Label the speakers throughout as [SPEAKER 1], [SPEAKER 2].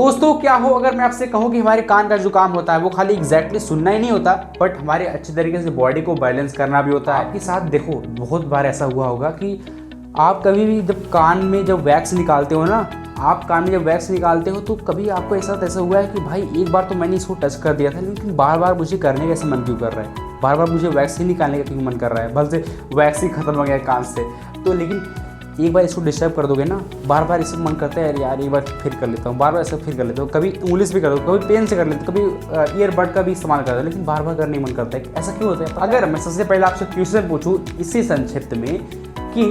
[SPEAKER 1] दोस्तों क्या हो अगर मैं आपसे कहूँ कि हमारे कान का जो काम होता है वो खाली एग्जैक्टली सुनना ही नहीं होता, बट हमारे अच्छे तरीके से बॉडी को बैलेंस करना भी होता है। आपके साथ देखो बहुत बार ऐसा हुआ होगा कि आप कभी भी जब कान में जब वैक्स निकालते हो ना, आप कान में जब वैक्स निकालते हो तो कभी आपको ऐसा हुआ है कि भाई एक बार तो मैंने इसको टच कर दिया था, लेकिन बार बार मुझे करने का ऐसा मन क्यों कर रहा है, बार बार मुझे वैक्स ही निकालने का क्यों मन कर रहा है, भले से वैक्स ही खत्म हो गया कान से। तो लेकिन एक बार इसको डिस्टर्ब कर दोगे ना, बार बार इससे मन करता है यार एक बार फिर कर लेता हूँ, बार बार ऐसा फिर कर लेता हूँ, कभी उंगली से भी कर दो, कभी पेन से कर लेते, कभी ईयरबड का भी इस्तेमाल करता है, लेकिन बार बार करने मन करता है। ऐसा क्यों होता है? अगर मैं सबसे पहले आपसे क्वेश्चन पूछूँ इसी संक्षिप्त में कि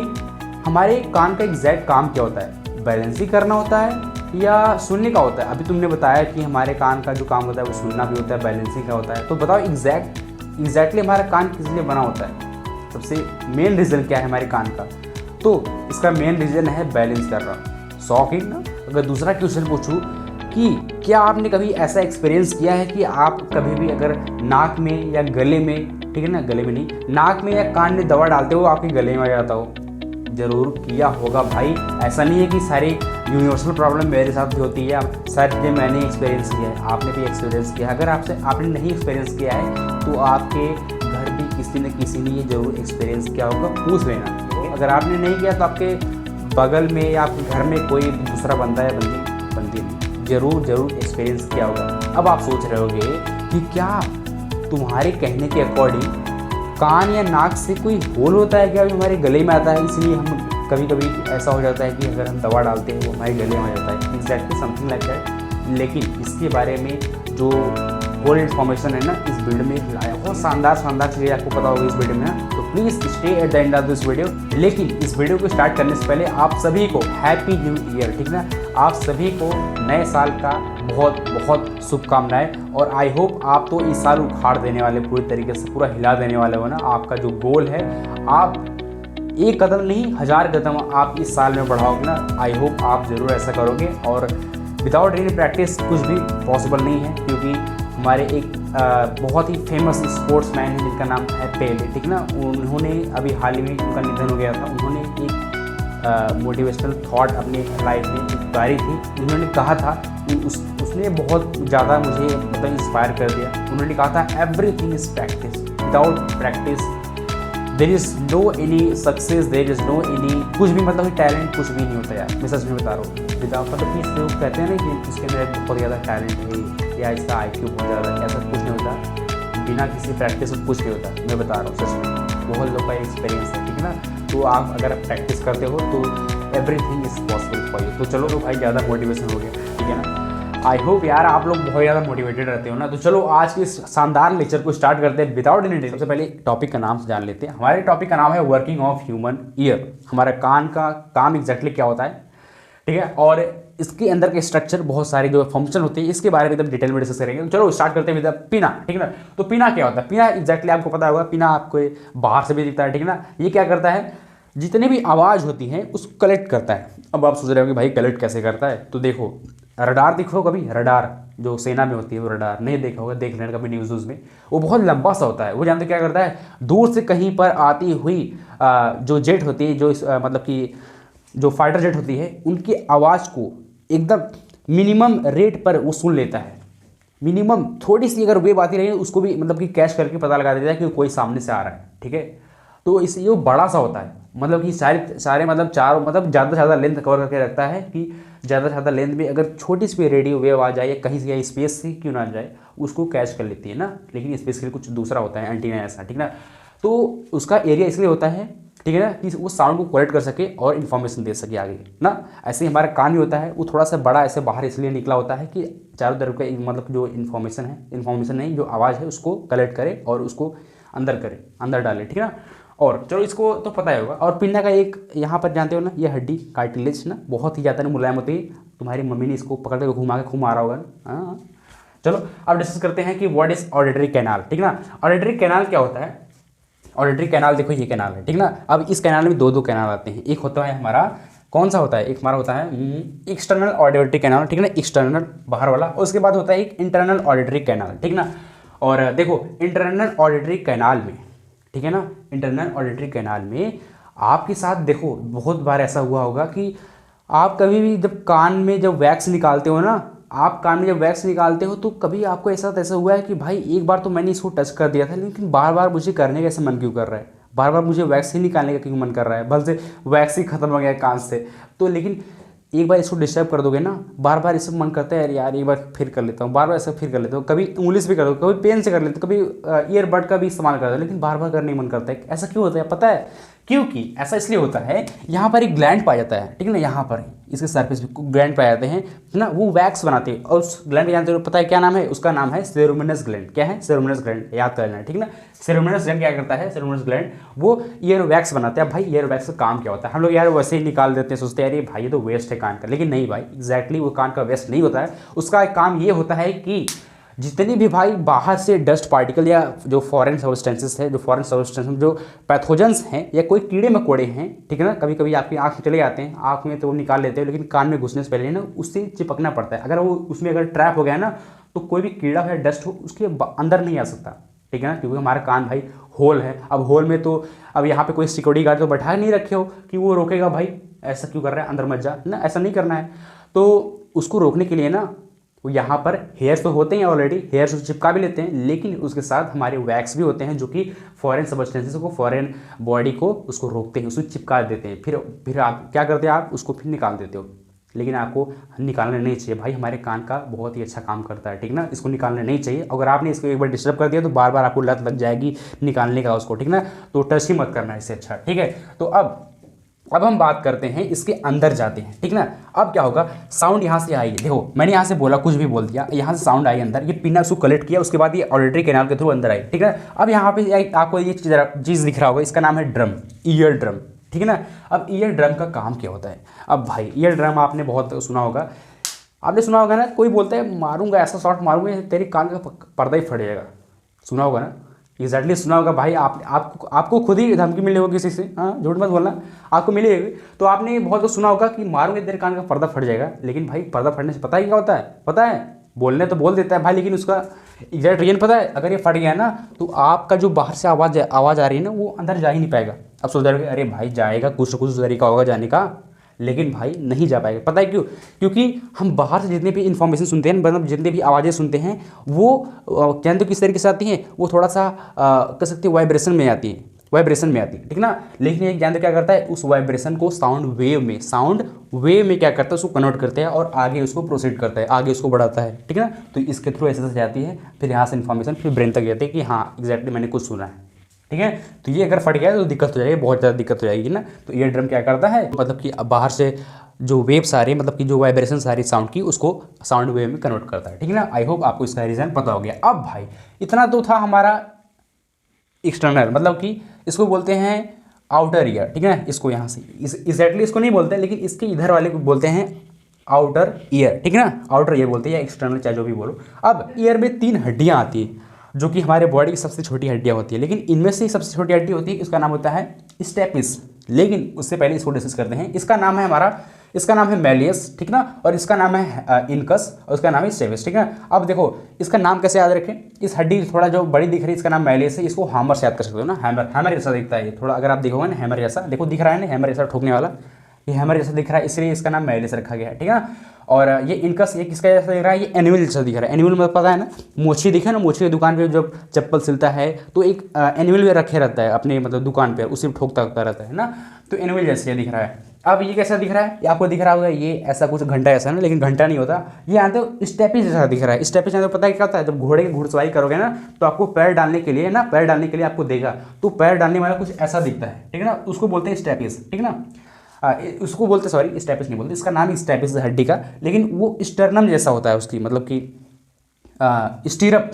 [SPEAKER 1] हमारे कान का एग्जैक्ट काम क्या होता है, बैलेंस ही करना होता है या सुनने का होता है? अभी तुमने बताया कि हमारे कान का जो काम होता है वो सुनना भी होता है, बैलेंसिंग का होता है। तो बताओ एग्जैक्टली हमारा कान किस लिए बना होता है? सबसे मेन रीज़न क्या है हमारे कान का? तो इसका मेन रीज़न है बैलेंस करना। शॉकिंग ना? अगर दूसरा क्वेश्चन पूछूं कि क्या आपने कभी ऐसा एक्सपीरियंस किया है कि आप कभी भी अगर नाक में या गले में, ठीक है ना, गले में नहीं, नाक में या कान में दवा डालते हो आपके गले में आ जाता हो? ज़रूर किया होगा भाई। ऐसा नहीं है कि सारी यूनिवर्सल प्रॉब्लम मेरे साथ भी होती है, सारी चीज़ें मैंने एक्सपीरियंस किया है, आपने भी एक्सपीरियंस किया है। अगर आपने नहीं एक्सपीरियंस किया है तो आपके घर भी किसी न किसी ने ये ज़रूर एक्सपीरियंस किया होगा, पूछ लेना। अगर आपने नहीं किया तो आपके बगल में या आपके घर में कोई दूसरा बंदा या बंदी ज़रूर एक्सपीरियंस किया होगा। अब आप सोच रहे होगे कि क्या तुम्हारे कहने के अकॉर्डिंग कान या नाक से कोई होल होता है क्या, हमारे गले में आता है, इसलिए हम कभी कभी ऐसा हो जाता है कि अगर हम दवा डालते हैं वो हमारे गले में आ जाता है? Exactly something like that. लेकिन इसके बारे में जो होल इन्फॉर्मेशन है ना इस वीडियो में लाया, बहुत शानदार चीज़ें आपको पता होगी इस वीडियो में ना, तो please stay at the end of this video. लेकिन इस वीडियो को स्टार्ट करने से पहले आप सभी को हैप्पी न्यू ईयर, ठीक ना? आप सभी को नए साल का बहुत बहुत शुभकामनाएं, और आई होप आप तो इस साल उखाड़ देने वाले, पूरी तरीके से पूरा हिला देने वाले हो ना। आपका जो गोल है, आप एक कदम नहीं 1000 कदम आप इस साल में बढ़ाओगे ना। आई होप आप ज़रूर ऐसा करोगे, और विदाउट एनी प्रैक्टिस कुछ भी पॉसिबल नहीं है, क्योंकि हमारे एक बहुत ही फेमस स्पोर्ट्स मैन है जिनका नाम है पेले, ठीक ना? उन्होंने अभी हाल ही में उनका निधन हो गया था। उन्होंने एक मोटिवेशनल थॉट अपनी लाइफ में उतारी थी। उन्होंने कहा था कि उसने बहुत ज़्यादा मुझे मतलब इंस्पायर कर दिया। उन्होंने कहा था everything is practice, without practice there is no any success, there is no any कुछ भी, मतलब टैलेंट कुछ भी नहीं होता यार, मैं सच में बता रहा हूँ। विदाउट मतलब कि लोग कहते हैं ना कि इसके अंदर बहुत ज़्यादा टैलेंट है या इसका IQ बहुत ज़्यादा है, ऐसा कुछ नहीं होता। बिना किसी प्रैक्टिस में कुछ नहीं होता, मैं बता रहा हूँ सच में, बहुत लोग का एक्सपीरियंस है, ठीक है ना? तो आप अगर प्रैक्टिस करते हो तो everything is possible for you. तो चलो भाई ज़्यादा मोटिवेशन हो गया, ठीक है ना? आई होप यार आप लोग बहुत ज़्यादा मोटिवेटेड रहते हो ना। तो चलो आज के इस शानदार लेक्चर को स्टार्ट करते हैं विदाउट एनी डिले। सबसे पहले टॉपिक का नाम जान लेते हैं। हमारे टॉपिक का नाम है वर्किंग ऑफ ह्यूमन ईयर। हमारा कान का काम एग्जैक्टली क्या होता है, ठीक है, और इसके अंदर के स्ट्रक्चर, बहुत सारे जो फंक्शन होते हैं, इसके बारे में एकदम डिटेल में डिस्कस करेंगे। तो चलो स्टार्ट करते हैं विद पीना, ठीक है ना? तो पीना क्या होता है? पीना एग्जैक्टली आपको पता होगा, पीना आपको बाहर से भी दिखता है, ठीक है ना? ये क्या करता है, जितने भी आवाज़ होती हैं उसको कलेक्ट करता है। अब आप सोच रहे हो कि भाई कलेक्ट कैसे करता है? तो देखो रडार देखो कभी, रडार जो सेना में होती है वो रडार नहीं देखा होगा, देख लेना कभी न्यूज़ में। वो बहुत लंबा सा होता है। वो जानते क्या करता है, दूर से कहीं पर आती हुई जो जेट होती है, जो मतलब कि जो फाइटर जेट होती है, उनकी आवाज़ को एकदम मिनिमम रेट पर वो सुन लेता है। मिनिमम थोड़ी सी अगर वेव आती रही उसको भी मतलब कि कैच करके पता लगा देता है कि कोई सामने से आ रहा है, ठीक है? तो इसलिए वो बड़ा सा होता है, मतलब कि सारे मतलब चारों मतलब ज़्यादा से ज़्यादा लेंथ कवर करके रखता है कि ज़्यादा से ज़्यादा लेंथ में अगर छोटी सी रेडियो वेव आ जाए या कहीं से या स्पेस से क्यों ना आ जाए उसको कैच कर लेती है ना। लेकिन स्पेस के लिए कुछ दूसरा होता है, एंटीना ऐसा, ठीक ना? तो उसका एरिया इसलिए होता है, ठीक है ना, कि वो साउंड को कलेक्ट कर सके और इन्फॉर्मेशन दे सके आगे ना। ऐसे ही हमारा कान भी होता है, वो थोड़ा सा बड़ा ऐसे बाहर इसलिए निकला होता है कि चारों तरफ का मतलब जो इन्फॉर्मेशन नहीं जो आवाज़ है उसको कलेक्ट करे और उसको अंदर डाले, ठीक है ना? और चलो इसको तो पता ही होगा। और पिन्ना का एक यहाँ पर जानते हो ना, ये हड्डी कार्टिलेज ना बहुत ही ज़्यादा मुलायम होती है। तुम्हारी मम्मी ने इसको पकड़ कर घुमा के मारा होगा ना। हाँ, चलो अब डिस्कस करते हैं कि व्हाट इज ऑडिटरी कैनाल, ठीक ना? ऑडिटरी कैनाल क्या होता है? ऑडिटरी कैनाल देखो ये कैनाल है, ठीक ना? अब इस कैनाल में दो कैनाल आते हैं। एक होता है हमारा, कौन सा होता है? एक हमारा होता है एक्सटर्नल ऑडिटरी कैनाल, ठीक है ना, एक्सटर्नल बाहर वाला। और उसके बाद होता है एक इंटरनल ऑडिटरी कैनाल, ठीक ना? और देखो इंटरनल ऑडिटरी कैनाल में, ठीक है ना, इंटरनल ऑडिटरी कैनाल में आपके साथ देखो बहुत बार ऐसा हुआ होगा कि आप कभी भी जब कान में जब वैक्स निकालते हो ना, आप कान में जब वैक्स निकालते हो तो कभी आपको ऐसा हुआ है कि भाई एक बार तो मैंने इसको टच कर दिया था, लेकिन बार बार मुझे करने का ऐसा मन क्यों कर रहा है, बार बार मुझे वैक्स ही निकालने का क्यों मन कर रहा है, भले से वैक्स ही खत्म हो गया कान से। तो लेकिन एक बार इसको डिस्टर्ब कर दोगे ना, बार बार इससे मन करता है यार एक बार फिर कर लेता हूँ, बार बार ऐसा फिर कर लेता हूँ, कभी उंगली से भी कर दो, कभी पेन से कर लेते हो, कभी ईयरबड का भी इस्तेमाल करता है, लेकिन बार बार करने मन करता है। ऐसा क्यों होता है पता है? क्योंकि ऐसा इसलिए होता है, यहाँ पर एक ग्लैंड पाया जाता है, ठीक है ना, यहाँ पर इसके सरफेस पे ग्लैंड पाए जाते हैं ना, वो वैक्स बनाते हैं। और उस ग्लैंड का जानते हो पता है क्या नाम है? उसका नाम है सेरोमोनस ग्लैंड। क्या है? सेरोमोनस ग्लैंड, याद कर लेना, ठीक ना। सेरोमोनस ग्लैंड क्या करता है? सेरोमोनस ग्लैंड वो ईयर वैक्स बनाता है। भाई ईयर वैक्स का काम क्या होता है? हम लोग यार वैसे ही निकाल देते हैं, सोचते हैं अरे भाई ये तो वेस्ट है कान का, लेकिन नहीं भाई, एग्जैक्टली वो कान का वेस्ट नहीं होता है। उसका काम ये होता है कि जितनी भी भाई बाहर से डस्ट पार्टिकल या जो फॉरेन सब्सटेंसेस है, जो फॉरेन सब्सटेंसेस जो पैथोजेंस हैं या कोई कीड़े मकोड़े हैं, ठीक है ना, कभी कभी आपकी आँख में चले जाते हैं, आँख में तो वो निकाल लेते हो, लेकिन कान में घुसने से पहले ना उससे चिपकना पड़ता है। अगर वो उसमें अगर ट्रैप हो गया ना, तो कोई भी कीड़ा या डस्ट हो उसके अंदर नहीं आ सकता, ठीक है ना, क्योंकि हमारा कान भाई होल है। अब होल में तो अब यहाँ पे कोई सिक्योरिटी गार्ड तो बैठा नहीं रखे हो कि वो रोकेगा भाई ऐसा क्यों कर रहा है, अंदर मत जा ना, ऐसा नहीं करना है। तो उसको रोकने के लिए ना वो यहाँ पर हेयर्स तो होते हैं ऑलरेडी, हेयर्स को चिपका भी लेते हैं, लेकिन उसके साथ हमारे वैक्स भी होते हैं जो कि फॉरेन सब्सटेंसेस को, फॉरेन बॉडी को उसको रोकते हैं, उसको चिपका देते हैं। फिर आप क्या करते हैं? आप उसको फिर निकाल देते हो, लेकिन आपको निकालना नहीं चाहिए भाई। हमारे कान का बहुत ही अच्छा काम करता है, ठीक ना, इसको निकालना नहीं चाहिए। अगर आपने इसको एक बार डिस्टर्ब कर दिया तो बार बार आपको लत लग जाएगी निकालने का उसको, ठीक ना, तो टच ही मत करना इससे अच्छा, ठीक है। तो अब हम बात करते हैं, इसके अंदर जाते हैं, ठीक ना। अब क्या होगा? साउंड यहाँ से आई, देखो मैंने यहाँ से बोला, कुछ भी बोल दिया, यहाँ से साउंड आई अंदर, ये पिना उसको कलेक्ट किया, उसके बाद ये ऑडिटरी कैनाल के थ्रू अंदर आई, ठीक है। अब यहाँ पे आपको ये चीज़ दिख रहा होगा, इसका नाम है ड्रम, ईयर ड्रम, ठीक है ना। अब ईयर ड्रम का काम क्या होता है? अब भाई ईयर ड्रम आपने बहुत सुना होगा, आपने सुना होगा ना, कोई बोलता है मारूंगा, ऐसा शॉट मारूंगा तेरे कान का पर्दा ही फट जाएगा, सुना होगा ना, एग्जैक्टली सुना होगा भाई। आपको खुद ही धमकी मिली होगी किसी से, हाँ झूठ मत बोलना, आपको मिलेगी। तो आपने बहुत कुछ सुना होगा कि मारूंगे तेरे कान का पर्दा फट जाएगा, लेकिन भाई पर्दा फटने से पता ही क्या होता है? पता है? बोलने तो बोल देता है भाई, लेकिन उसका एग्जैक्ट रीजन पता है? अगर ये फट गया ना, तो आपका जो बाहर से आवाज़ आ रही है ना, वो अंदर जा ही नहीं पाएगा। अब सोच रहे अरे भाई जाएगा, कुछ ना कुछ तरीका होगा जाने का, लेकिन भाई नहीं जा पाएगा। पता है क्यों? क्योंकि हम बाहर से जितनी भी इन्फॉर्मेशन सुनते हैं, मतलब जितनी भी आवाज़ें सुनते हैं, वो जानते हो किस तरीके से आती हैं? वो थोड़ा सा कह सकते हैं वाइब्रेशन में आती है, ठीक ना। लेकिन एक जानते क्या करता है? उस वाइब्रेशन को साउंड वेव में क्या करता है? उसको कन्वर्ट करते हैं और आगे उसको प्रोसीड करता है, आगे उसको बढ़ाता है, ठीक है ना। तो इसके थ्रू ऐसे जाती है, फिर यहाँ से इन्फॉर्मेशन फिर ब्रेन तक जाती है कि हाँ एग्जैक्टली मैंने कुछ सुना है, ठीक है। तो ये अगर फट गया तो दिक्कत हो जाएगी, बहुत ज़्यादा दिक्कत हो जाएगी ना। तो ईयर ड्रम क्या करता है? मतलब कि बाहर से जो वेव्स आ रही है, मतलब कि जो वाइब्रेशन आ रही है साउंड की, उसको साउंड वेव में कन्वर्ट करता है, ठीक है ना। आई होप आपको इसका रीज़न पता हो गया। अब भाई इतना तो था हमारा एक्सटर्नल, मतलब कि इसको बोलते हैं आउटर ईयर, ठीक है ना। इसको यहाँ से एग्जैक्टली इसको नहीं बोलते, लेकिन इसके इधर वाले को बोलते हैं आउटर ईयर, ठीक है ना, आउटर ईयर बोलते हैं या एक्सटर्नल, चाहे जो भी बोलो। अब ईयर में 3 हड्डियाँ आती हैं जो कि हमारे बॉडी की सबसे छोटी हड्डियाँ होती है, लेकिन इनमें से सबसे छोटी हड्डी होती है, इसका नाम होता है स्टेपिस। लेकिन उससे पहले इसको डिस्कस करते हैं। इसका नाम है मैलियस, ठीक ना, और इसका नाम है इनकस, और उसका नाम है स्टेपिस, ठीक है। अब देखो इसका नाम कैसे याद रखें? इस हड्डी थोड़ा जो बड़ी दिख रही है, इसका नाम मैलियस है, इसको हैमर से याद कर सकते हो ना, हैमर जैसा दिखता है ये थोड़ा, अगर आप देखोगे ना हैमर जैसा, देखो दिख रहा है ना हैमर जैसा ठोकने वाला, ये हैमर जैसा दिख रहा है, इसलिए इसका नाम मैलियस रखा गया है, ठीक है ना। और ये इनकस, ये किसका जैसा दिख रहा है? ये एनिमल जैसा दिख रहा है। एनिमल मतलब पता है ना, मोची दिखे ना, मोची की दुकान पे जब चप्पल सिलता है तो एक एनिमल भी रखे रहता है अपने मतलब दुकान पे, उसी ठोकता रहता है ना, तो एनिमल जैसे दिख रहा है। अब ये कैसा दिख रहा है? ये आपको दिख रहा होगा, ये ऐसा कुछ घंटा ऐसा ना, लेकिन घंटा नहीं होता, ये आते हो स्टेपिस जैसा दिख रहा है। स्टेपिस जानते हो पता है क्या होता है? जब घोड़े की घुड़सवारी करोगे ना, तो आपको पैर डालने के लिए आपको देगा, तो पैर डालने वाला कुछ ऐसा दिखता है, ठीक है ना, उसको बोलते हैं स्टेपिस, ठीक है ना। उसको बोलते, सॉरी स्टेपिस नहीं बोलते, इसका नाम स्टेपिस है हड्डी का, लेकिन वो स्टर्नम जैसा होता है उसकी, मतलब कि स्टीरप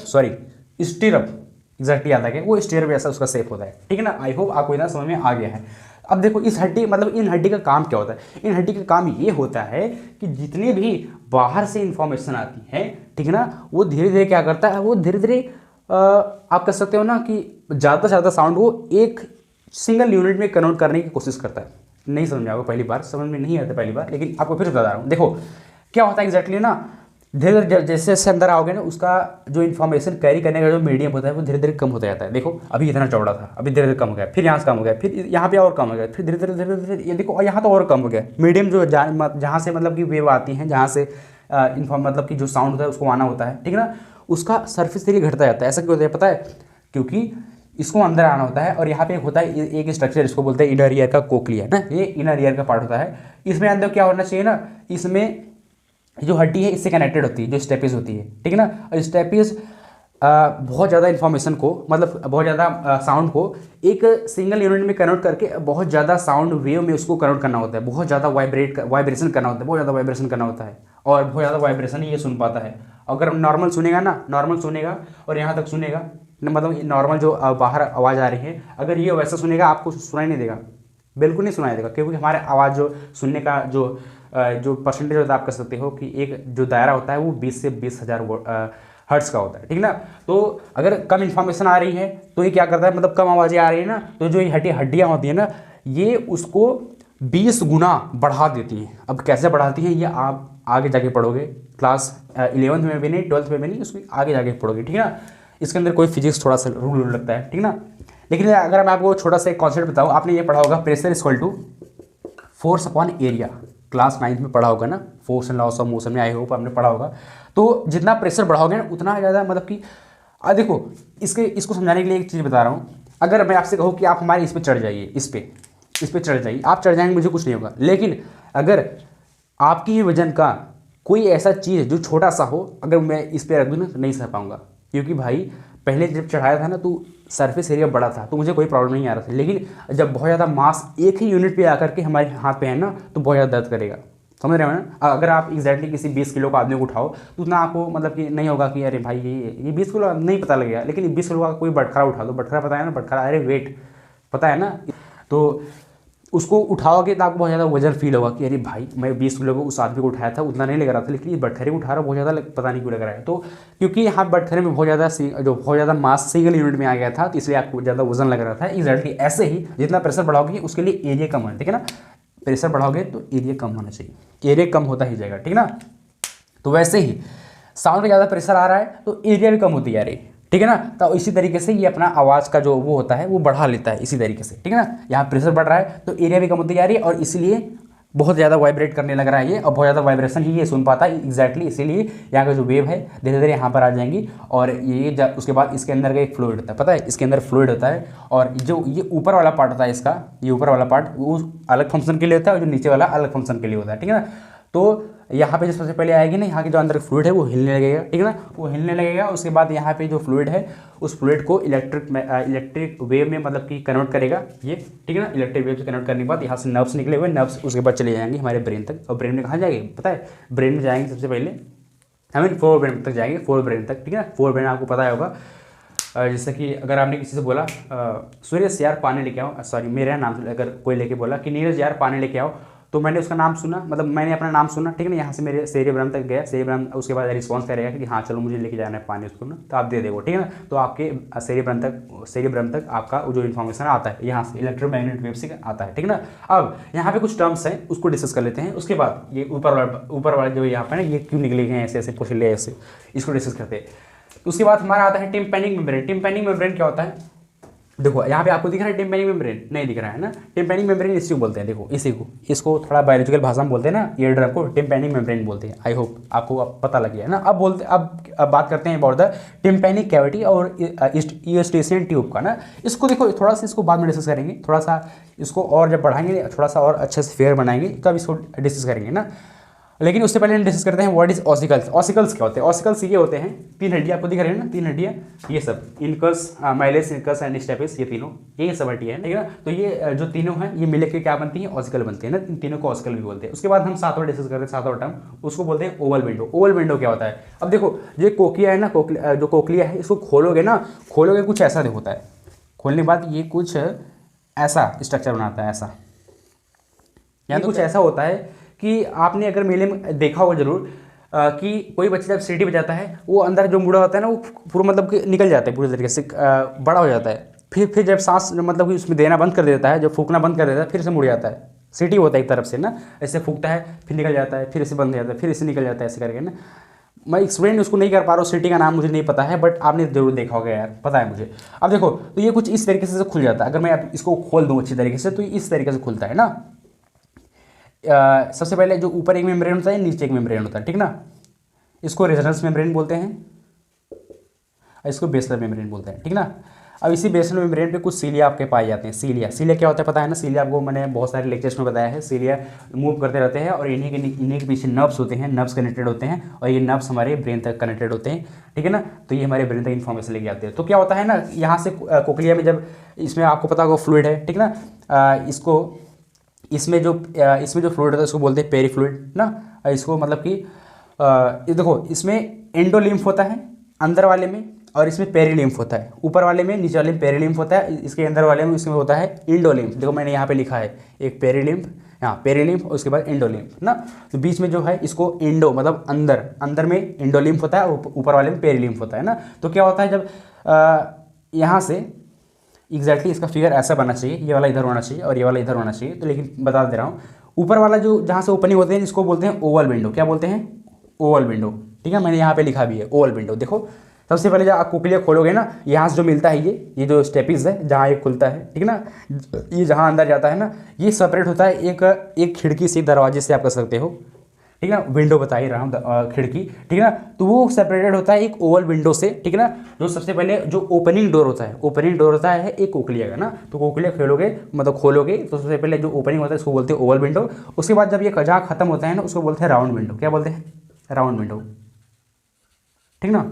[SPEAKER 1] एग्जैक्टली याद आ गया, वो स्टीरप जैसा उसका शेप होता है, ठीक है ना। आई होप आपको इतना समझ में आ गया है। अब देखो इस हड्डी, मतलब इन हड्डी का काम क्या होता है? इन हड्डी का काम ये होता है कि जितने भी बाहर से इंफॉर्मेशन आती है, ठीक है ना, वो धीरे धीरे क्या करता है? वो धीरे धीरे आप कह सकते हो ना कि ज़्यादा से ज़्यादा साउंड वो एक सिंगल यूनिट में कन्वर्ट करने की कोशिश करता है। नहीं समझ में आएगा पहली बार, समझ में नहीं आता पहली बार, लेकिन आपको फिर बता रहा हूँ। देखो क्या होता है एग्जैक्टली ना, धीरे धीरे जैसे जैसे अंदर आओगे ना, उसका जो इन्फॉर्मेशन कैरी करने का जो मीडियम होता है वो धीरे धीरे कम होता जाता है। देखो अभी इतना चौड़ा था, अभी धीरे धीरे कम हो गया, फिर यहाँ से कम हो गया, फिर यहाँ पे और कम हो गया, फिर धीरे धीरे ये देखो यहाँ तो और कम हो गया। मीडियम जो जहाँ से मतलब कि वेव आती हैं, जहाँ से मतलब कि जो साउंड होता है उसको आना होता है, ठीक है ना, उसका सरफेस एरिया घटता जाता है। ऐसा क्यों होता है पता है? क्योंकि इसको अंदर आना होता है और यहाँ पे एक होता है एक स्ट्रक्चर, इसको बोलते हैं इनर ईयर का कोक्लिया ना, ये इनर ईयर का पार्ट होता है। इसमें अंदर क्या होना चाहिए ना, इसमें जो हड्डी है इससे कनेक्टेड होती है, जो स्टेपिस होती है, ठीक है ना। और स्टेपिस बहुत ज़्यादा इन्फॉर्मेशन को, मतलब बहुत ज़्यादा साउंड को एक सिंगल यूनिट में कन्वर्ट करके बहुत ज़्यादा साउंड वेव में उसको कन्वर्ट करना होता है, बहुत ज़्यादा वाइब्रेशन करना होता है, बहुत ज़्यादा वाइब्रेशन करना होता है, और बहुत ज़्यादा वाइब्रेशन ही ये सुन पाता है। अगर नॉर्मल सुनेगा ना, नॉर्मल सुनेगा और यहाँ तक सुनेगा, मतलब नॉर्मल जो बाहर आवाज़ आ रही है, अगर ये वैसा सुनेगा आपको सुनाई नहीं देगा, बिल्कुल नहीं सुनाई देगा, क्योंकि हमारे आवाज़ जो सुनने का जो परसेंटेज होता है, आप कह सकते हो कि एक जो दायरा होता है वो 20 से 20,000 हर्ट्स का होता है, ठीक ना। तो अगर कम इन्फॉर्मेशन आ रही है तो ये क्या करता है, मतलब कम आवाज़ें आ रही है ना, तो जो ये हड्डियाँ होती है ना, ये उसको 20 गुना बढ़ा देती हैं। अब कैसे बढ़ाती हैं ये आप आगे जाके पढ़ोगे, क्लास 11th में भी नहीं, 12th में भी नहीं, उसको आगे जाके पढ़ोगे, ठीक है ना। इसके अंदर कोई फिजिक्स थोड़ा सा रूल लगता है, ठीक ना। लेकिन अगर मैं आपको छोटा सा एक कॉन्सेप्ट बताऊँ, आपने ये पढ़ा होगा pressure equal to force upon area, class 9th में पढ़ा होगा ना, force and laws of motion में, आई होप आपने पढ़ा होगा। तो जितना प्रेशर बढ़ाओगे ना उतना ज़्यादा, मतलब कि देखो इसको समझाने के लिए एक चीज़ बता रहा हूँ। अगर मैं आपसे कहूँ कि आप हमारे इस पर चढ़ जाइए, इस पर चढ़ जाइए, आप चढ़ जाएंगे, मुझे कुछ नहीं होगा। लेकिन अगर आपकी वजन का कोई ऐसा चीज़ जो छोटा सा हो, अगर मैं इस पर रख दूँ ना तो नहीं सह पाऊँगा, क्योंकि भाई पहले जब चढ़ाया था ना तो सरफेस एरिया बड़ा था तो मुझे कोई प्रॉब्लम नहीं आ रहा था। लेकिन जब बहुत ज़्यादा मास एक ही यूनिट पे आकर के हमारे हाथ पे है ना तो बहुत ज़्यादा दर्द करेगा, समझ रहे हो ना। अगर आप एग्जैक्टली किसी 20 किलो का आदमी को उठाओ तो उतना आपको मतलब कि नहीं होगा कि अरे भाई ये 20 किलो नहीं पता लगेगा। लेकिन 20 किलो का कोई बटखरा उठा दो, बटखरा पता है ना, बटखरा, अरे वेट पता है ना, तो उसको उठाओगे तो आपको बहुत ज़्यादा वजन फील होगा कि अरे भाई मैं 20 किलो को उस आदमी को उठाया था उतना नहीं लग रहा था, लेकिन ये बटखरे उठा रहा बहुत ज़्यादा पता नहीं क्यों लग रहा है। तो क्योंकि यहाँ बटखरे में बहुत ज़्यादा मास सिंगल यूनिट में आ गया था, तो इसलिए आपको ज़्यादा वजन लग रहा था। एग्जैक्टली ऐसे ही जितना प्रेशर बढ़ाओगे उसके लिए एरिया कम होना, ठीक है ना। प्रेशर बढ़ाओगे तो एरिया कम होना चाहिए, एरिया कम होता ही जाएगा, ठीक है ना। तो वैसे ही साउंड में ज़्यादा प्रेशर आ रहा है तो एरिया भी कम होती जा रही है, ठीक है ना। तो इसी तरीके से ये अपना आवाज़ का जो वो होता है वो बढ़ा लेता है इसी तरीके से, ठीक है ना। यहाँ प्रेशर बढ़ रहा है तो एरिया भी कम होती जा रही है और इसीलिए बहुत ज़्यादा वाइब्रेट करने लग रहा है ये, और बहुत ज़्यादा वाइब्रेशन ही ये सुन पाता है। एग्जैक्टली इसीलिए यहाँ का जो वेव है धीरे धीरे यहाँ पर आ जाएंगी, और ये उसके बाद इसके अंदर का एक फ्लूइड होता है, पता है इसके अंदर फ्लूइड होता है, और जो ये ऊपर वाला पार्ट होता है इसका, ये ऊपर वाला पार्ट वो अलग फंक्शन के लिए होता है और जो नीचे वाला अलग फंक्शन के लिए होता है, ठीक है ना। तो यहाँ पे जो सबसे पहले आएगी ना, यहाँ के जो अंदर फ्लूइड है वो हिलने लगेगा, ठीक है ना, वो हिलने लगेगा। उसके बाद यहाँ पे जो फ्लूइड है उस फ्लूइड को इलेक्ट्रिक वेव में मतलब कि कन्वर्ट करेगा ये, ठीक है ना। इलेक्ट्रिक वेव से कन्वर्ट करने के बाद यहाँ से नर्व्स निकले हुए, नर्व्स उसके बाद चले जाएंगे हमारे ब्रेन तक, और ब्रेन में कहाँ जाएंगे पता है, ब्रेन में जाएंगे सबसे पहले, हमें 4 ब्रेन तक जाएंगे, 4 ब्रेन तक, ठीक है ना। 4 ब्रेन आपको पता होगा, जैसे कि अगर आपने किसी से बोला सूर्य यार पानी लेके आओ, सॉरी मेरा नाम अगर कोई लेके बोला कि नीरज यार पानी लेके आओ, तो मैंने उसका नाम सुना, मतलब मैंने अपना नाम सुना, ठीक है ना। यहाँ से मेरे सेरेब्रम तक गया, सेरेब्रम उसके बाद रिस्पॉन्स करेगा कि हाँ चलो मुझे लेके जाना है पानी उसको ना, तो आप दे देगो, ठीक है ना। तो आपके सेरेब्रम तक आपका जो इन्फॉर्मेशन आता है यहाँ से इलेक्ट्रोमैग्नेटिक वेव से आता है, ठीक है ना। अब यहाँ पे कुछ टर्म्स हैं उसको डिस्कस कर लेते हैं। उसके बाद ये ऊपर वाला जो यहाँ पर ना ये क्यों निकले गए ऐसे ऐसे पूछले ऐसे, इसको डिस्कस करते हैं। उसके बाद हमारा आता है टिम्पैनिक मेम्ब्रेन। टिम्पैनिक मेम्ब्रेन क्या होता है, देखो यहाँ पे आपको दिख रहा है टिम्पैनिक मेम्ब्रेन, नहीं दिख रहा है ना। टिम्पैनिक मेम्ब्रेन इसी को बोलते हैं, देखो इसी को, इसको थोड़ा बायोलॉजिकल भाषा में बोलते हैं ना, ईयर ड्रम को टिम्पैनिक मेम्ब्रेन बोलते हैं। आई होप आपको अब पता लग गया है ना। अब बात करते हैं अबाउट द टिम्पैनिक कैविटी और ईयोस्टेशियन ट्यूब का ना। इसको देखो थोड़ा सा, इसको बाद में डिस्कस करेंगे, थोड़ा सा इसको और जब बढ़ाएंगे थोड़ा सा और अच्छे से फेयर बनाएंगे तब इसको डिस्कस करेंगे ना। लेकिन उससे पहले हम डिस्कस करते हैं व्हाट इज ऑसिकल्स। ऑसिकल्स क्या होते हैं? ऑसिकल्स ये होते हैं, 3 हड्डियाँ आपको दिख रही है ना, 3 हड्डियाँ, ये सब इनकस, माइलेस, इनकस एंड स्टेपिस, ये तीनों, ये सब हड्डियाँ हैं, ठीक है ना। तो ये जो तीनों हैं ये मिलकर क्या बनती हैं, ऑसिकल बनती है ना। इन तीनों को ऑसिकल भी बोलते हैं। उसके बाद हम सातवां डिस्कस करते हैं, सातवां टर्म, उसको बोलते हैं ओवल विंडो। ओवल विंडो क्या होता है? अब देखो ये कोक्लिया है ना, जो कोक्लिया है इसको खोलोगे ना, खोलोगे कुछ ऐसा होता है, खोलने के बाद ये कुछ ऐसा स्ट्रक्चर बनाता है, ऐसा या तो कुछ ऐसा होता है कि आपने अगर मेले में देखा होगा जरूर कि कोई बच्चा जब सीटी बजाता है वो अंदर जो मुड़ा होता है ना वो पूरा मतलब कि निकल जाता है पूरी तरीके से, बड़ा हो जाता है। फिर जब सांस मतलब कि उसमें देना बंद कर देता है, जब फूकना बंद कर देता है, फिर से मुड़ जाता है। सीटी होता है एक तरफ से ना, ऐसे फूकता है फिर निकल जाता है, फिर इसे बंद हो जाता है, फिर इसे निकल जाता है, ऐसे करके ना। मैं एक्सप्लेन उसको नहीं कर पा रहा हूँ, सिटी का नाम मुझे नहीं पता है, बट आपने जरूर देखा होगा यार, पता है मुझे। अब देखो तो ये कुछ इस तरीके से खुल जाता है। अगर मैं इसको खोल दूँ अच्छी तरीके से तो इस तरीके से खुलता है ना। सबसे पहले जो ऊपर एक मेम्ब्रेन होता है, नीचे एक मेम्ब्रेन होता है, ठीक ना। इसको रेजोनेंस मेम्ब्रेन बोलते हैं, इसको बेसलर मेम्ब्रेन बोलते हैं, ठीक ना। अब इसी बेसलर मेम्ब्रेन पे कुछ सीलिया आपके पाए जाते हैं। सीलिया क्या होता है पता है ना? सीलिया आपको मैंने बहुत सारे लेक्चर्स में बताया है। सीलिया मूव करते रहते हैं और इन्हीं के पीछे नर्व्स होते हैं, नर्व्स कनेक्टेड होते हैं और ये नर्व्स हमारे ब्रेन तक कनेक्टेड होते हैं, ठीक है ना। तो ये हमारे ब्रेन तक इन्फॉर्मेशन लेके आते हैं। तो क्या होता है ना, यहाँ से कोक्लिया में जब इसमें आपको पता होगा फ्लूइड है, ठीक ना। इसमें जो फ्लूइड होता है इसको बोलते हैं पेरी फ्लूइड ना। इसको मतलब कि ये देखो, इसमें एंडोलिम्फ होता है अंदर वाले में और इसमें पेरीलिम्फ होता है। ऊपर वाले में, नीचे वाले में पेरीलिम्फ होता है, इसके अंदर वाले में इसमें होता है इंडोलिम्फ। देखो मैंने यहाँ पे लिखा है एक पेरीलिम्फ, यहाँ पेरीलिम्फ और उसके बाद इंडोलिम्फ ना। तो बीच में जो है इसको इंडो मतलब अंदर में इंडोलिम्फ होता है और ऊपर वाले में पेरीलिम्फ होता है ना। तो क्या होता है जब यहाँ से एग्जैक्टली इसका फिगर ऐसा बनना चाहिए, ये वाला इधर होना चाहिए और ये वाला इधर होना चाहिए। तो लेकिन बता दे रहा हूँ, ऊपर वाला जो जहाँ से ओपनिंग होते हैं इसको बोलते हैं ओवल विंडो। क्या बोलते हैं? ओवल विंडो, ठीक है। मैंने यहाँ पे लिखा भी है ओवल विंडो। देखो सबसे पहले जब आप कोक्लिया खोलोगे ना, यहाँ से जो मिलता है ये जो स्टेपिस है जहाँ ये खुलता है, ठीक है ना, ये जहाँ अंदर जाता है ना, ये सेपरेट होता है एक खिड़की से, दरवाजे से आप कर सकते हो, ठीक है ना। विंडो बता ही रहा हूँ, खिड़की, ठीक है ना। तो वो सेपरेटेड होता है एक ओवल विंडो से, ठीक है ना। जो सबसे पहले जो ओपनिंग डोर होता है एक कोक्लिया का ना। तो कोक्लिया खोलोगे तो सबसे पहले जो ओपनिंग होता है इसको बोलते हैं ओवल विंडो। उसके बाद जब ये जहाँ खत्म होता है ना उसको बोलते हैं राउंड विंडो। क्या बोलते हैं? राउंड विंडो, ठीक ना।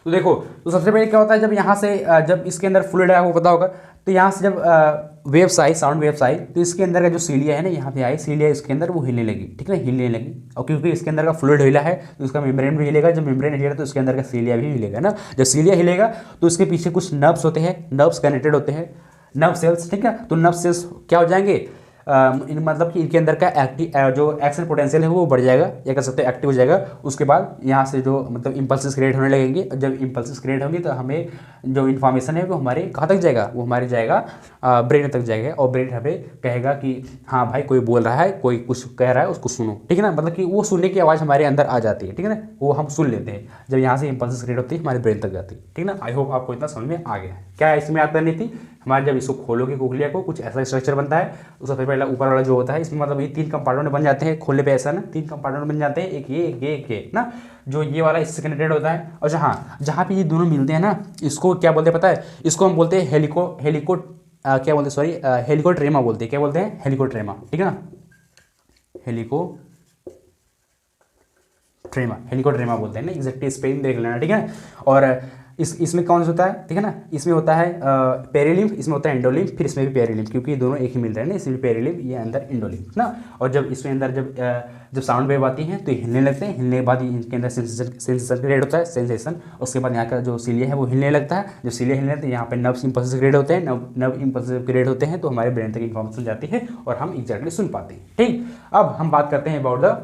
[SPEAKER 1] तो देखो, तो सबसे पहले क्या होता है जब यहाँ से जब इसके अंदर फ्लूइड है, वो पता होगा, तो यहाँ से जब वेव्स आई, साउंड वेव्स आई, तो इसके अंदर का जो सीलिया है ना, यहाँ पे आई सीलिया, इसके अंदर वो हिलने लगी, ठीक है ना, हिलने लगी। और क्योंकि इसके अंदर का फ्लूइड हिला है तो इसका मेम्ब्रेन भी हिलेगा। जब मेम्ब्रेन हिलेगा तो इसके अंदर का सीलिया भी हिलेगा ना। जब सीलिया हिलेगा तो इसके पीछे कुछ नर्व्स होते हैं, नर्व्स कनेक्टेड होते हैं, नर्व सेल्स, ठीक है। तो नर्व सेल्स क्या हो जाएंगे, मतलब कि इनके अंदर का जो एक्शन पोटेंशियल है वो बढ़ जाएगा, या कह सकते हैं एक्टिव हो जाएगा। उसके बाद यहाँ से जो मतलब इम्पल्सेस क्रिएट होने लगेंगे। जब इम्पल्सेस क्रिएट होंगे तो हमें जो इन्फॉर्मेशन है वो हमारे कहाँ तक जाएगा, वो हमारे जाएगा ब्रेन तक जाएगा। और ब्रेन हमें कहेगा कि हाँ भाई कोई बोल रहा है, कोई कुछ कह रहा है, उसको सुनो, ठीक है ना। मतलब कि वो सुनने की आवाज़ हमारे अंदर आ जाती है, ठीक है ना, वो हम सुन लेते हैं। जब यहाँ से इम्पल्सेस क्रिएट होती है हमारे ब्रेन तक जाती है, ठीक है ना। आई होप आपको इतना समझ में आ गया है। क्या इसमें याद करनी थी हमारे, जब इसको खोलोगे कोक्लिया को कुछ ऐसा स्ट्रक्चर बनता है। तो सबसे पहले ऊपर वाला जो होता है इसमें मतलब ये 3 कंपार्टमेंट बन जाते हैं खोलने पे, ऐसा ना 3 कंपार्टमेंट बन जाते हैं, एक ये ना, जो ये वाला इससे कनेक्टेड होता है। और जहाँ पे ये दोनों मिलते हैं ना, इसको क्या बोलते हैं पता है? इसको हम बोलते हैं क्या बोलते हैं, सॉरी, हेलिकोट्रेमा बोलते हैं। क्या बोलते हैं? हेलिकोट्रेमा, ठीक है ना, हेलिकोट्रेमा बोलते हैं ना, एग्जैक्टली स्पेलिंग देख लेना, ठीक है। और इसमें कौन सा होता है, ठीक है ना, इसमें होता है पेरीलिम्फ, इसमें होता है इंडोलिम्फ, फिर इसमें भी पेरीलिम्फ, क्योंकि ये दोनों एक ही मिल रहे हैं ना, इसमें पेरीलिम्फ, ये अंदर इंडोलिम्फ ना। और जब इसमें अंदर जब साउंड वेव आती हैं तो ये हिलने लगते हैं, हिलने के बाद इनके अंदर सेंसेशन क्रिएट होता है, सेंसेशन। उसके बाद यहाँ का जो सीलिया है वो हिलने लगता है। जब सीलिया हिलने लगता है यहाँ पे नर्व इम्पल्सेस क्रिएट होते हैं, नर्व इम्पल्सेस क्रिएट होते हैं, तो हमारे ब्रेन तक इन्फॉर्मेशन जाती है और हम एग्जैक्टली सुन पाते हैं, ठीक। अब हम बात करते हैं अबाउट द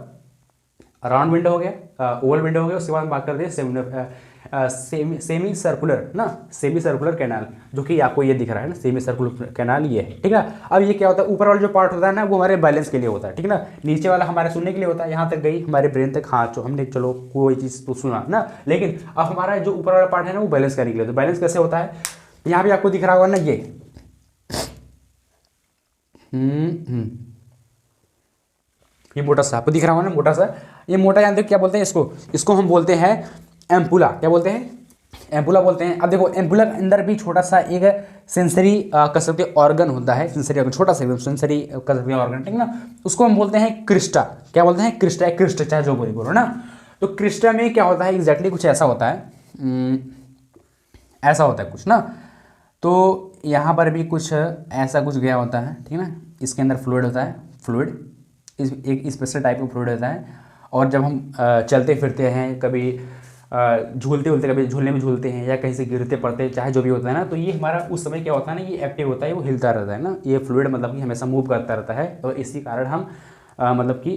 [SPEAKER 1] राउंड विंडो हो गया, ओवल विंडो हो गया। उसके बाद हम बात करते हैं सेमी सर्कुलर कैनाल, जो कि आपको ये दिख रहा है ना, सेमी सर्कुलर कैनाल ये है, ठीक है। अब ये क्या होता है, ऊपर वाला जो पार्ट होता है ना वो हमारे बैलेंस के लिए होता है, ठीक है ना। नीचे वाला हमारे सुनने के लिए होता है, यहाँ तक गई हमारे ब्रेन तक, हाँ जो हमने चलो कोई चीज़ तो सुना ना। लेकिन अब हमारा जो ऊपर वाला पार्ट है ना वो बैलेंस करने के लिए। तो बैलेंस कैसे होता है, यहाँ भी आपको दिख रहा होगा ना, ये मोटा सा आपको दिख रहा होगा ना, मोटा सा, ये मोटा जानते हो क्या बोलते हैं इसको हम बोलते हैं एम्पुला। क्या बोलते हैं? एम्पुला बोलते हैं। अब देखो एम्पुला के अंदर भी छोटा सा एक सेंसरी कह सकते ऑर्गन होता है, सेंसरी ऑर्गन, छोटा सा एकदम सेंसरी कह सकते ऑर्गन, ठीक ना। उसको हम बोलते हैं क्रिस्टा। क्या बोलते हैं? क्रिस्टा चाहे जो बोलो ना। तो क्रिस्टा में क्या होता है एग्जैक्टली, कुछ ऐसा होता है, ऐसा होता है कुछ ना। तो यहाँ पर भी कुछ ऐसा कुछ गया होता है, ठीक है ना। इसके अंदर फ्लूइड होता है, फ्लूइड एक स्पेशल टाइप का फ्लूइड होता है। और जब हम चलते फिरते हैं, कभी झूलते उलते, कभी झूलने में झूलते हैं या कहीं से गिरते पड़ते हैं, चाहे जो भी होता है ना, तो ये हमारा उस समय क्या होता है ना, ये एक्टिव होता है, वो हिलता रहता है ना, ये फ्लूइड मतलब कि हमेशा मूव करता रहता है। और इसी कारण हम मतलब कि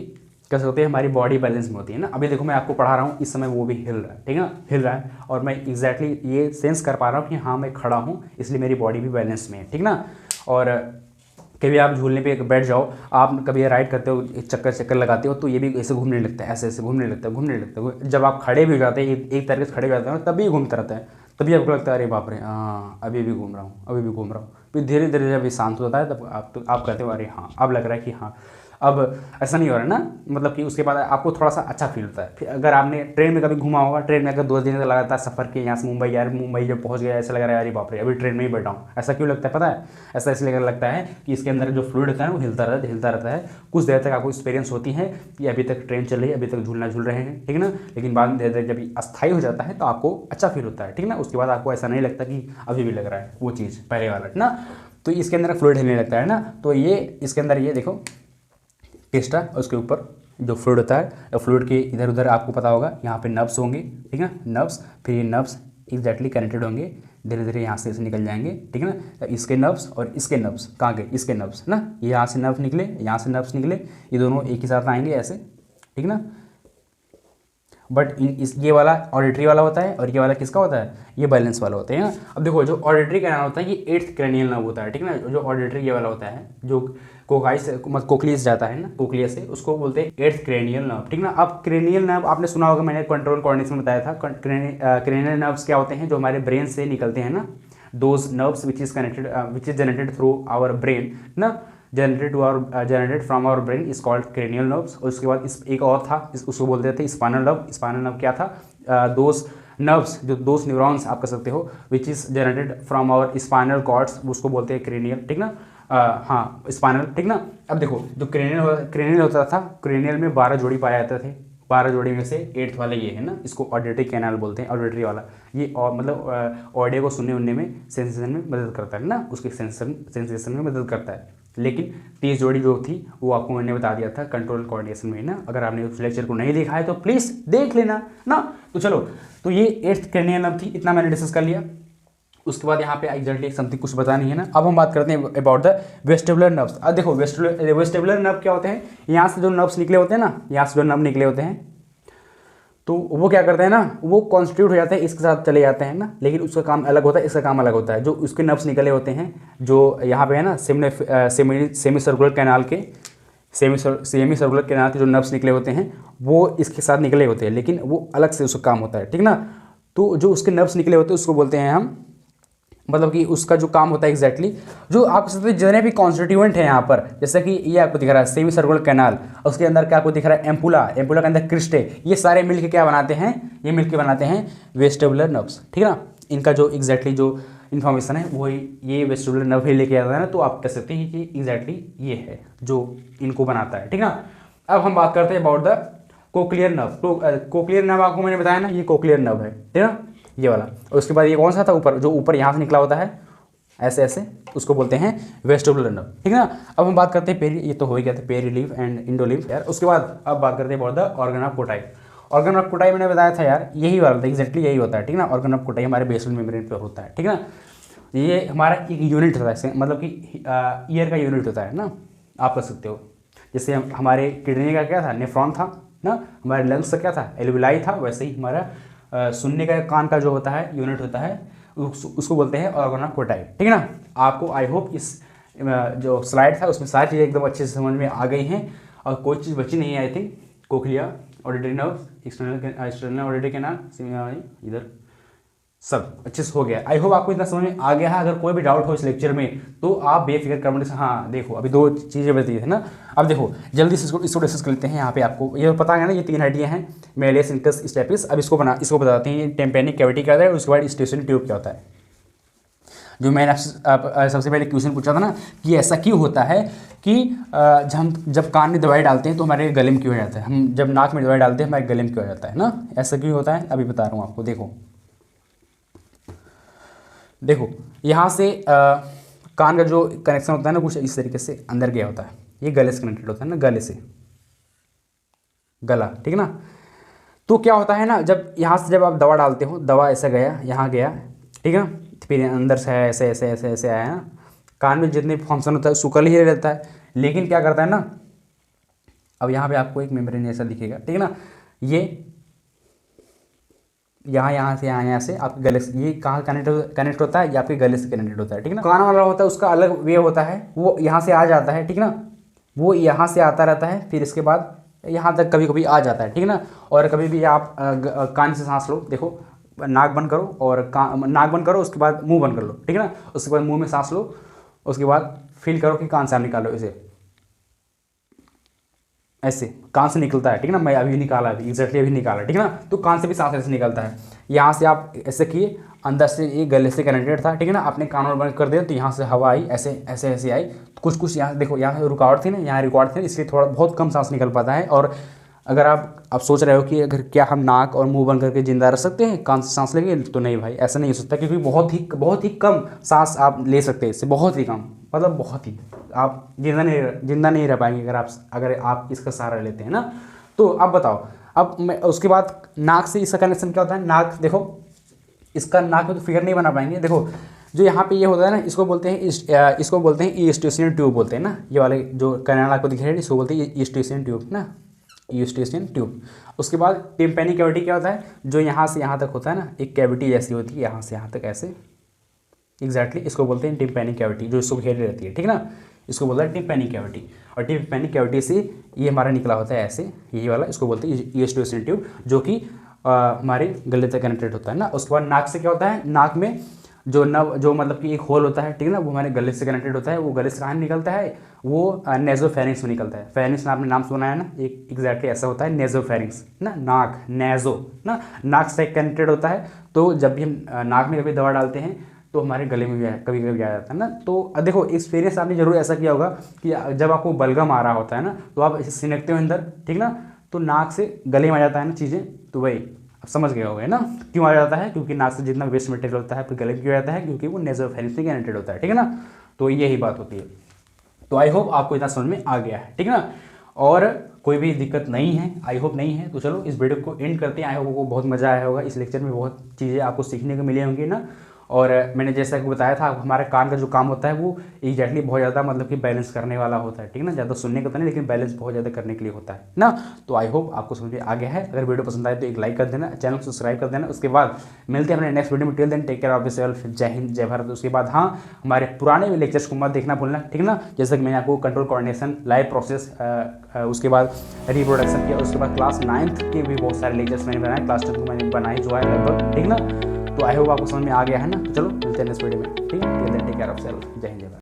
[SPEAKER 1] कह सकते हैं हमारी बॉडी बैलेंस में होती है ना। अभी देखो मैं आपको पढ़ा रहा हूँ, इस समय वो भी हिल रहा है, ठीक है ना, हिल रहा है। और मैं एग्जैक्टली ये सेंस कर पा रहा हूँ कि हाँ मैं खड़ा हूँ, इसलिए मेरी बॉडी भी बैलेंस में है, ठीक ना। और कभी आप झूलने पे बैठ जाओ, आप कभी राइड करते हो, चक्कर लगाते हो, तो ये भी ऐसे घूमने लगता है, ऐसे घूमने लगता है। जब आप खड़े भी हो जाते हैं, एक तरीके से खड़े हो जाते हो, तभी घूमता रहता है, तभी आपको लगता है अरे बाप रे, हाँ अभी भी घूम रहा हूँ, फिर धीरे धीरे जब ये शांत होता है तब आप कहते हो अरे हाँ अब लग रहा है कि हाँ अब ऐसा नहीं हो रहा है ना, मतलब कि उसके बाद आपको थोड़ा सा अच्छा फील होता है। फिर अगर आपने ट्रेन में कभी घुमा होगा, ट्रेन में अगर 2 दिन लगातार सफर किए यहाँ से मुंबई, यार मुंबई जब पहुँच गया ऐसा लग रहा है अरे बाप रे अभी ट्रेन में ही बैठा हूँ। ऐसा क्यों लगता है पता है? ऐसा इसलिए लगता है कि इसके अंदर जो फ्लूइड होता है वो हिलता रहता है। कुछ देर तक आपको एक्सपीरियंस होती है कि अभी तक ट्रेन चल रही है, अभी तक झूलना झूल रहे हैं, ठीक है ना। लेकिन बाद में धीरे धीरे जब अस्थायी हो जाता है तो आपको अच्छा फील होता है, ठीक है ना। उसके बाद आपको ऐसा नहीं लगता कि अभी भी लग रहा है वो चीज़ पहले वाला ना। तो इसके अंदर फ्लूइड हिलने लगता है ना। तो ये इसके अंदर ये देखो टेस्टा, उसके ऊपर जो फ्लूइड होता है, फ्लूइड के इधर उधर आपको पता होगा यहाँ पे नर्व्स होंगे, ठीक है, नर्व्स। फिर ये नर्व्स एग्जैक्टली कनेक्टेड होंगे, धीरे धीरे यहाँ से निकल जाएंगे, ठीक है ना। इसके नर्व्स और इसके नर्व्स कहाँ गए? इसके नर्व्स ना, ये यहाँ से नर्व निकले, यहाँ से नर्व्स निकले, ये दोनों एक ही साथ आएंगे ऐसे, ठीक ना। बट ये वाला ऑडिटरी वाला होता है और ये वाला किसका होता है? ये बैलेंस वाला होता है ना। अब देखो जो ऑडिटरी कैनाल होता है ये 8th क्रेनियल नर्व होता है, ठीक है ना। जो ऑडिटरी ये वाला होता है जो कोकाई से कोक्लिया से जाता है ना, कोक्लिया से, उसको बोलते हैं 8th क्रेनियल नर्व, ठीक ना। अब क्रेनियल नर्व आपने सुना होगा, मैंने कंट्रोल कोऑर्डिनेशन में बताया था। क्रेनियल नर्व्स क्या होते हैं? जो हमारे ब्रेन से निकलते हैं ना, those nerves which is generated through our brain ना, generated from our brain is called cranial nerves. और उसके बाद एक और था उसको बोलते थे स्पाइनल नर्व। स्पाइनल नर्व क्या था? दोज नर्व्स, जो दोज न्यूरॉन्स आप कर सकते हो which is generated from our spinal cords, उसको बोलते हैं क्रेनियल, ठीक ना। हाँ स्पाइनल, ठीक ना। अब देखो जो क्रेनियल होता था, क्रेनियल में 12 जोड़ी पाए जाते थे। 12 जोड़ी में से 8th वाला ये है ना, इसको ऑडिटरी कैनाल बोलते हैं। ऑडिटरी वाला ये मतलब ऑडियो को सुनने उनने में, सेंसेशन में मदद करता है ना, उसके सेंसेशन में मदद करता है। लेकिन 30 जोड़ी जो थी वो आपको मैंने बता दिया था कंट्रोल कोऑर्डिनेशन में ना। अगर आपने उस लेक्चर को नहीं देखा है तो प्लीज़ देख लेना ना। तो चलो, तो ये 8th क्रेनियल नर्व थी, इतना मैंने डिस्कस कर लिया। उसके बाद यहाँ पे एग्जैक्टली समथिंग कुछ पता नहीं है ना। अब हम बात करते हैं अबाउट द वेस्टिबुलर नर्व्स। अब देखो वेस्टिबुलर नर्व क्या होते हैं? यहाँ से जो नर्व्स निकले होते हैं ना, यहाँ से जो नर्व निकले होते हैं तो वो क्या करते हैं ना, वो कॉन्स्टिट्यूट हो जाते हैं, इसके साथ चले जाते हैं ना। लेकिन उसका काम अलग होता है, इसका काम अलग होता है। जो उसके नर्व्स निकले होते हैं जो यहाँ पे है ना, सेमी सर्कुलर कैनाल के सेमी सर्कुलर कैनाल के जो नर्व्स निकले होते हैं वो इसके साथ निकले होते हैं, लेकिन वो अलग से उसका काम होता है, ठीक ना। तो जो उसके नर्व्स निकले होते हैं उसको बोलते हैं हम, मतलब कि उसका जो काम होता है एग्जैक्टली जो आपको सकते जितने भी कॉन्स्टिट्यूएंट है यहाँ पर, जैसे कि ये आपको दिख रहा है सेमी सर्कुलर कैनाल, उसके अंदर क्या आपको दिख रहा है एम्पुला के अंदर क्रिस्टे, ये सारे मिलके क्या बनाते हैं? ये मिलके बनाते हैं वेस्टिबुलर नर्व्स, ठीक है ना। इनका जो एग्जैक्टली जो इन्फॉर्मेशन है वो ये वेस्टिबुलर नर्व ही लेके आता है ना। तो आप कह सकते हैं कि एग्जैक्टली ये है जो इनको बनाता है, ठीक ना। अब हम बात करते हैं about the cochlear nerve. Cochlear nerve आपको मैंने बताया ना, ये कोक्लियर नर्व है, ठीक ना, ये वाला। और उसके बाद ये कौन सा था ऊपर, जो ऊपर यहाँ से निकला होता है ऐसे ऐसे, उसको बोलते हैं वेस्टिबुलर नर्व, ठीक है ना। अब हम बात करते हैं ये तो हो ही गया था पेरी लीफ एंड इंडोलीफ यार। उसके बाद अब बात करते हैं about the organ of Kotai. Organ of कोटाई मैंने बताया था यार, यही वाला था, एग्जैक्टली यही होता है, ठीक ना। ऑर्गन ऑफ कोटाई हमारे बेसल मेम्ब्रेन पे होता है, ठीक है ना। ये हमारा एक यूनिट होता है, मतलब कि ईयर का यूनिट होता है ना, आप कर सकते हो। जैसे हमारे किडनी का क्या था? नेफ्रॉन था ना। हमारे लंग्स का क्या था? एल्विलाई था। वैसे ही हमारा सुनने का कान का जो होता है यूनिट होता है उसको बोलते हैं ऑर्गन ऑफ कोटाई, ठीक है ना। आपको आई होप इस जो स्लाइड था उसमें सारी चीज़ें एकदम अच्छे से समझ में आ गई हैं और कोई चीज़ बची नहीं है I think. Cochlea, auditory nerve, external auditory canal, इधर सब अच्छे से हो गया। आई होप आपको इतना समझ में आ गया है। अगर कोई भी डाउट हो इस लेक्चर में तो आप बेफिक्र कमेंट से, हाँ देखो अभी 2 चीज़ें बताई है ना। अब देखो जल्दी से इसको डिस्कस कर लेते हैं। यहाँ पे आपको ये पता है ना, ये 3 हड्डियाँ हैं, मेलियस, इंकस, स्टेपिस। अब इसको बताते हैं टेम्पेनिक कैविटी क्या होता है, उसके बाद स्टेशन ट्यूब क्या होता है। जो मैंने आपसे सबसे पहले क्वेश्चन पूछा था ना कि ऐसा क्यों होता है कि जब कान में दवाई डालते हैं तो हमारे गले में क्यों हो जाता है, हम जब नाक में दवाई डालते हैं हमारे गले में क्यों हो जाता है ना, ऐसा क्यों होता है अभी बता रहा हूँ आपको। देखो यहाँ से कान का जो कनेक्शन होता है ना कुछ इस तरीके से अंदर गया होता है, ये गले से कनेक्टेड होता है ना, गले से गला, ठीक है ना। तो क्या होता है ना, जब यहाँ से जब आप दवा डालते हो, दवा ऐसा गया यहाँ गया, ठीक है ना, फिर अंदर से ऐसे ऐसे ऐसे ऐसे आया ना, कान में जितने फंक्शन होता है सुकल ही रहता है। लेकिन क्या करता है ना, अब यहाँ पे आपको एक मेम्ब्रेन ऐसा दिखेगा, ठीक है ना, ये यहाँ से आपके गले से, ये कहाँ कनेक्ट होता है, ये आपके गले से कनेक्टेड होता है, ठीक है ना। कान वाला होता है उसका अलग वे होता है, वो यहाँ से आ जाता है, ठीक है ना, वो यहाँ से आता रहता है, फिर इसके बाद यहाँ तक कभी कभी आ जाता है, ठीक है ना। और कभी भी आप कान से सांस लो, देखो नाक बंद करो और नाक बंद करो, उसके बाद मुंह बंद कर लो, ठीक है ना। उसके बाद मुंह में सांस लो उसके बाद फील करो कि कान से आप निकालो इसे, ऐसे कान से निकलता है, ठीक है ना। मैं अभी निकाला, अभी एग्जैक्टली अभी निकाला, ठीक है ना। तो कान से भी सांस ऐसे निकलता है। यहाँ से आप ऐसे किए, अंदर से ये गले से कनेक्टेड था, ठीक है ना। आपने कान और बंद कर दिया तो यहाँ से हवा आई, ऐसे ऐसे ऐसे आई। तो कुछ यहाँ देखो, यहाँ रुकावट थी ना, यहाँ रिकॉर्ड थी, इसलिए थोड़ा बहुत कम सांस निकल पाता है। और अगर आप सोच रहे हो कि अगर क्या हम नाक और मुंह बंद करके जिंदा रह सकते हैं कान से सांस लेंगे, तो नहीं भाई, ऐसा नहीं हो सकता, क्योंकि बहुत ही कम सांस आप ले सकते हैं इससे, बहुत ही कम, मतलब बहुत ही। आप जिंदा नहीं रह पाएंगे अगर आप इसका सहारा लेते हैं ना। तो अब बताओ, अब मैं उसके बाद नाक से इसका कनेक्शन क्या होता है। नाक देखो, इसका नाक में तो फिगर नहीं बना पाएंगे। देखो जो यहाँ पे ये होता है ना, इसको बोलते हैं ईस्ट्यूसियन ट्यूब बोलते हैं ना। ये वाले जो कनाडा को दिख रहे हैं इसको बोलते हैं ईस्ट्यूसियन ट्यूब ना, ईस्ट्यूसियन ट्यूब। उसके बाद टिम्पैनिक कैविटी क्या होता है, जो यहाँ से यहाँ तक होता है ना, एक कैविटी जैसी होती है, यहाँ से यहाँ तक ऐसे, एग्जैक्टली इसको बोलते हैं टिम्पैनिक कैविटी, जो इसको घेरे रहती है, ठीक है ना। इसको बोलता है टिम्पैनिक कैविटी। और टिम्पैनिक कैविटी से ये हमारा निकला होता है ऐसे, यही वाला, इसको बोलते हैं ईस्ट्यूसियन ट्यूब, जो कि हमारे गले तक कनेक्टेड होता है ना। उसके बाद नाक से क्या होता है, नाक में जो मतलब कि एक होल होता है, ठीक है ना, वो हमारे गले से कनेक्टेड होता है। वो गले से कहाँ निकलता है, वो नेजोफेरिंक्स में निकलता है। फेरिंक्स आपने नाम सुना है ना, एक एग्जैक्टली ऐसा होता है नेजोफेरिंक्स ना, नाक नेजो ना, नाक से कनेक्टेड होता है। तो जब भी हम नाक में कभी दवा डालते हैं तो हमारे गले में भी कभी कभी आ जाता है ना। तो देखो एक्सपीरियंस आपने जरूर ऐसा किया होगा कि जब आपको बलगम आ रहा होता है ना, तो आप इसे सिनकते हो अंदर, ठीक ना, तो नाक से गले में आ जाता है ना चीज़ें। तो वही आप समझ गए होंगे ना क्यों आ जाता है, क्योंकि नाक से जितना वेस्ट मटेरियल होता है फिर गले में क्यों आता है, क्योंकि वो नेजोफेरिंक्स से कनेक्टेड होता है, ठीक है ना। तो यही बात होती है। तो आई होप आपको इतना समझ में आ गया है, ठीक है ना, और कोई भी दिक्कत नहीं है, आई होप नहीं है। तो चलो इस वीडियो को एंड करते हैं। आई होप आपको बहुत मज़ा आया होगा, इस लेक्चर में बहुत चीज़ें आपको सीखने को मिली होंगी ना। और मैंने जैसा कि बताया था, हमारे कान का जो काम होता है वो एग्जैक्टली बहुत ज़्यादा मतलब कि बैलेंस करने वाला होता है, ठीक है ना। ज़्यादा सुनने का तो नहीं, लेकिन बैलेंस बहुत ज़्यादा करने के लिए होता है ना। तो आई होप आपको समझ में आ गया है। अगर वीडियो पसंद आए तो एक लाइक कर देना, चैनल को सब्सक्राइब कर देना। उसके बाद मिलते हैं अपने नेक्स्ट वीडियो में। Till then take care of yourself. जय हिंद, जय भारत। उसके बाद हाँ, हमारे पुराने लेक्चर्स को मत देखना भूलना, ठीक है ना। जैसे कि मैंने आपको कंट्रोल कोऑर्डिनेशन, लाइव प्रोसेस, उसके बाद रिप्रोडक्शन किया, उसके बाद क्लास 9th के भी बहुत सारे लेक्चर्स मैंने बनाए, क्लास 10 को मैंने बनाई जो है लगभग, ठीक ना। तो आई होप आपको समझ में आ गया है ना। तो चलो मिलते हैं नेक्स्ट वीडियो में, ठीक है। Take care of self. जय हिंद, जय भारत।